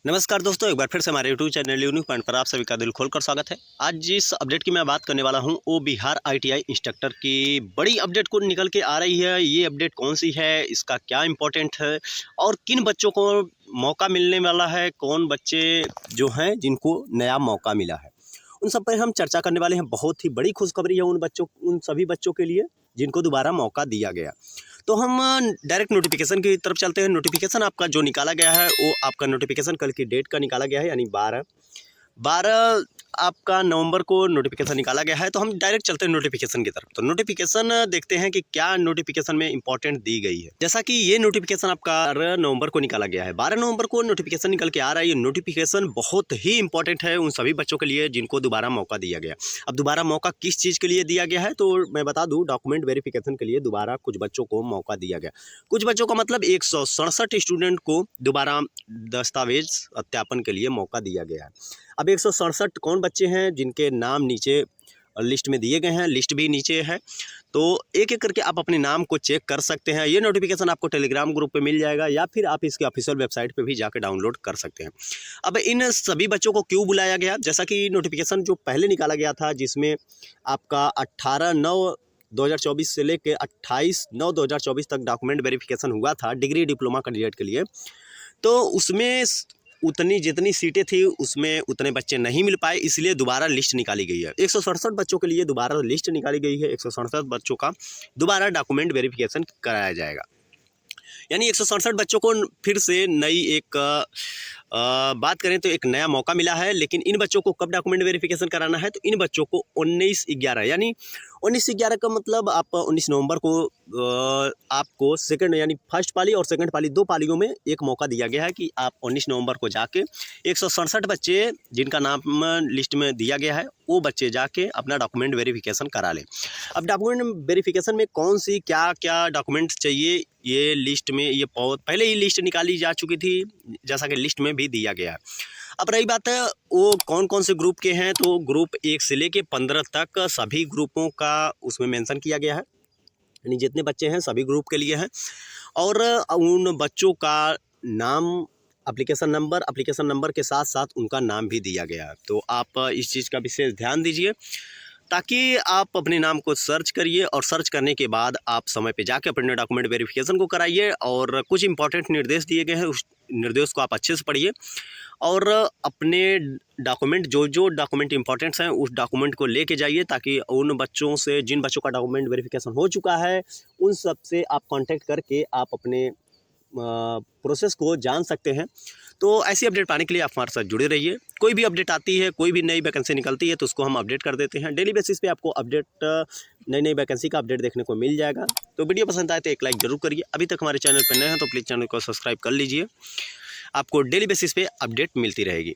नमस्कार दोस्तों, एक बार फिर से हमारे यूट्यूब चैनल यूनिक पॉइंट पर आप सभी का दिल खोलकर स्वागत है। आज जिस अपडेट की मैं बात करने वाला हूं वो बिहार आईटीआई इंस्ट्रक्टर की बड़ी अपडेट को निकल के आ रही है। ये अपडेट कौन सी है, इसका क्या इम्पोर्टेंट है और किन बच्चों को मौका मिलने वाला है, कौन बच्चे जो हैं जिनको नया मौका मिला है, उन सब पर हम चर्चा करने वाले हैं। बहुत ही बड़ी खुशखबरी है उन सभी बच्चों के लिए जिनको दोबारा मौका दिया गया। तो हम डायरेक्ट नोटिफिकेशन की तरफ चलते हैं। नोटिफिकेशन आपका जो निकाला गया है वो आपका नोटिफिकेशन कल की डेट का निकाला गया है, यानी 12 आपका नवंबर को नोटिफिकेशन निकाला गया है। तो हम डायरेक्ट चलते हैं नोटिफिकेशन की तरफ। तो नोटिफिकेशन देखते हैं कि क्या नोटिफिकेशन में इंपॉर्टेंट दी गई है। जैसा कि ये नोटिफिकेशन आपका 12 नवंबर को निकाला गया है। 12 नवंबर को नोटिफिकेशन निकल के आ रहा है। ये नोटिफिकेशन बहुत ही इंपॉर्टेंट है उन सभी बच्चों के लिए जिनको दोबारा मौका दिया गया। अब दोबारा मौका किस चीज़ के लिए दिया गया है तो मैं बता दूँ, डॉक्यूमेंट वेरिफिकेशन के लिए दोबारा कुछ बच्चों को मौका दिया गया। कुछ बच्चों का मतलब 167 स्टूडेंट को दोबारा दस्तावेज सत्यापन के लिए मौका दिया गया है। अब 167 कौन बच्चे हैं जिनके नाम नीचे लिस्ट में दिए गए हैं, लिस्ट भी नीचे है। तो एक एक करके आप अपने नाम को चेक कर सकते हैं। ये नोटिफिकेशन आपको टेलीग्राम ग्रुप पे मिल जाएगा या फिर आप इसके ऑफिशियल वेबसाइट पे भी जाकर डाउनलोड कर सकते हैं। अब इन सभी बच्चों को क्यों बुलाया गया, जैसा कि नोटिफिकेशन जो पहले निकाला गया था जिसमें आपका 18/9/2024 से लेकर 28/9/2024 तक डॉक्यूमेंट वेरिफिकेशन हुआ था डिग्री डिप्लोमा कैंडिडेट के लिए, तो उसमें उतनी जितनी सीटें थी उसमें उतने बच्चे नहीं मिल पाए, इसलिए दोबारा लिस्ट निकाली गई है। 167 बच्चों के लिए दोबारा लिस्ट निकाली गई है। 167 बच्चों का दोबारा डॉक्यूमेंट वेरिफिकेशन कराया जाएगा, यानी 167 बच्चों को फिर से नई एक बात करें तो एक नया मौका मिला है। लेकिन इन बच्चों को कब डॉक्यूमेंट वेरिफिकेशन कराना है तो इन बच्चों को 19/11 यानी 19/11 का मतलब आप 19 नवंबर को आपको सेकंड यानी फर्स्ट पाली और सेकंड पाली, दो पालियों में एक मौका दिया गया है कि आप 19 नवंबर को जाके 167 बच्चे जिनका नाम लिस्ट में दिया गया है वो बच्चे जाके अपना डॉक्यूमेंट वेरिफिकेशन करा लें। अब डॉक्यूमेंट वेरिफिकेशन में कौन सी क्या क्या डॉक्यूमेंट्स चाहिए, ये लिस्ट में ये पहले ही लिस्ट निकाली जा चुकी थी, जैसा कि लिस्ट में भी दिया गया है। अब रही बात है वो कौन कौन से ग्रुप के हैं, तो ग्रुप 1 से लेके 15 तक सभी ग्रुपों का उसमें मेंशन किया गया है, यानी जितने बच्चे हैं सभी ग्रुप के लिए हैं। और उन बच्चों का नाम, एप्लीकेशन नंबर के साथ साथ उनका नाम भी दिया गया है। तो आप इस चीज़ का विशेष ध्यान दीजिए ताकि आप अपने नाम को सर्च करिए और सर्च करने के बाद आप समय पे जाके अपने डॉक्यूमेंट वेरिफिकेशन को कराइए। और कुछ इंपॉर्टेंट निर्देश दिए गए हैं, उस निर्देश को आप अच्छे से पढ़िए और अपने डॉक्यूमेंट जो डॉक्यूमेंट इंपॉर्टेंट्स हैं उस डॉक्यूमेंट को लेके जाइए ताकि उन बच्चों से जिन बच्चों का डॉक्यूमेंट वेरिफिकेशन हो चुका है उन सब से आप कांटेक्ट करके आप अपने प्रोसेस को जान सकते हैं। तो ऐसी अपडेट पाने के लिए आप हमारे साथ जुड़े रहिए। कोई भी अपडेट आती है, कोई भी नई वैकेंसी निकलती है तो उसको हम अपडेट कर देते हैं। डेली बेसिस पे आपको अपडेट नई वैकेंसी का अपडेट देखने को मिल जाएगा। तो वीडियो पसंद आए तो एक लाइक जरूर करिए। अभी तक हमारे चैनल पर नए हैं तो प्लीज़ चैनल को सब्सक्राइब कर लीजिए, आपको डेली बेसिस पे अपडेट मिलती रहेगी।